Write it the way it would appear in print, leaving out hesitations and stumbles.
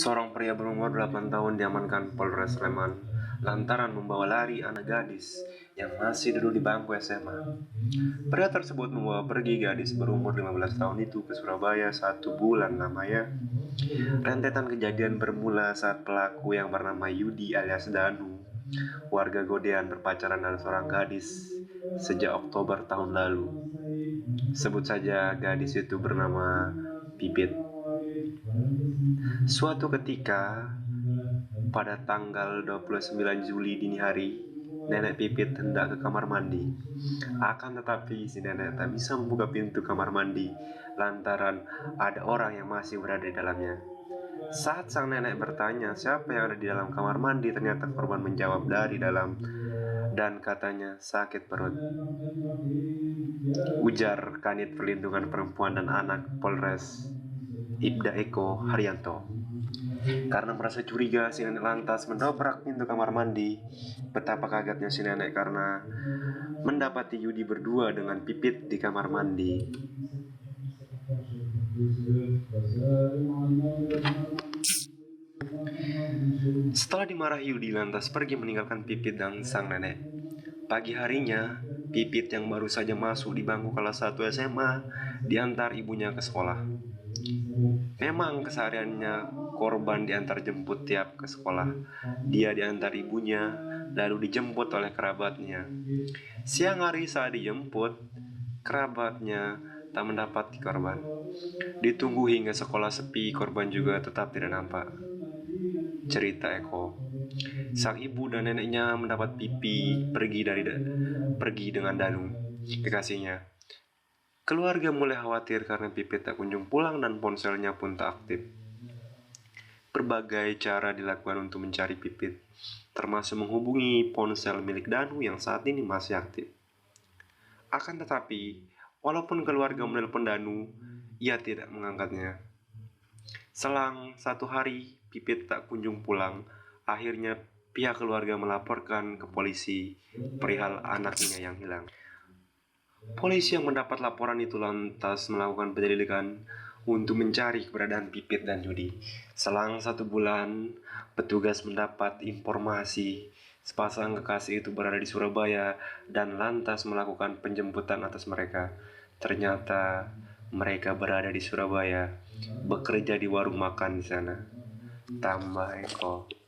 Seorang pria berumur 8 tahun diamankan Polres Sleman lantaran membawa lari anak gadis yang masih duduk di bangku SMA. Pria tersebut membawa pergi gadis berumur 15 tahun itu ke Surabaya 1 bulan lamanya. Rentetan kejadian bermula saat pelaku yang bernama Yudi alias Danu, warga Godean, berpacaran dengan seorang gadis sejak Oktober tahun lalu. Sebut saja gadis itu bernama Pipit. Suatu ketika, pada tanggal 29 Juli dini hari, nenek Pipit hendak ke kamar mandi. Akan tetapi si nenek tak bisa membuka pintu kamar mandi lantaran ada orang yang masih berada di dalamnya. Saat sang nenek bertanya siapa yang ada di dalam kamar mandi, ternyata korban menjawab dari dalam dan katanya sakit perut. Ujar Kanit Perlindungan Perempuan dan Anak Polres Ibda Eko Haryanto. Karena merasa curiga, si nenek lantas mendobrak pintu kamar mandi. Betapa kagetnya si nenek karena mendapati Yudi berdua dengan Pipit di kamar mandi. Setelah dimarahi, Yudi lantas pergi meninggalkan Pipit dan sang nenek. Pagi harinya, Pipit yang baru saja masuk di bangku kelas 1 SMA diantar ibunya ke sekolah. Memang kesehariannya korban diantar jemput tiap ke sekolah. Dia diantar ibunya, lalu dijemput oleh kerabatnya. Siang hari saat dijemput, kerabatnya tak mendapati korban. Ditunggu hingga sekolah sepi, korban juga tetap tidak nampak. Cerita Eko. Sang ibu dan neneknya mendapat Pipi pergi dengan Danu, kekasihnya. Keluarga mulai khawatir karena Pipit tak kunjung pulang dan ponselnya pun tak aktif. Berbagai cara dilakukan untuk mencari Pipit, termasuk menghubungi ponsel milik Danu yang saat ini masih aktif. Akan tetapi, walaupun keluarga menelpon Danu, ia tidak mengangkatnya. Selang 1 hari, Pipit tak kunjung pulang. Akhirnya pihak keluarga melaporkan ke polisi perihal anaknya yang hilang. Polisi yang mendapat laporan itu lantas melakukan penyelidikan untuk mencari keberadaan Pipit dan Yudi. Selang 1 bulan, petugas mendapat informasi sepasang kekasih itu berada di Surabaya dan lantas melakukan penjemputan atas mereka. Ternyata mereka berada di Surabaya, bekerja di warung makan di sana. Tambah Eko.